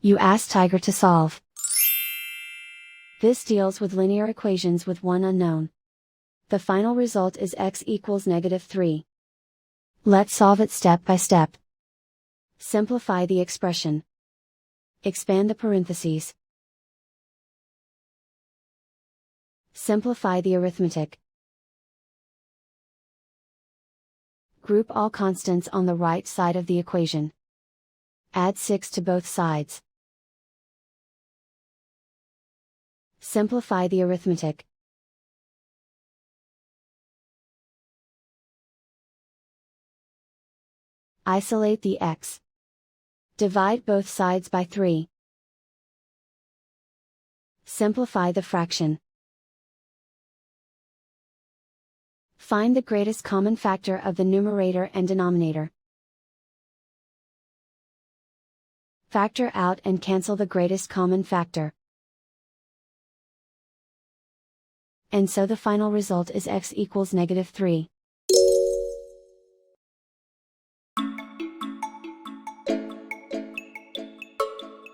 You ask Tiger to solve. This deals with linear equations with one unknown. The final result is x equals -3. Let's solve it step by step. Simplify the expression. Expand the parentheses. Simplify the arithmetic. Group all constants on the right side of the equation. Add 6 to both sides. Simplify the arithmetic. Isolate the x. Divide both sides by 3. Simplify the fraction. Find the greatest common factor of the numerator and denominator. Factor out and cancel the greatest common factor. And so the final result is x equals -3.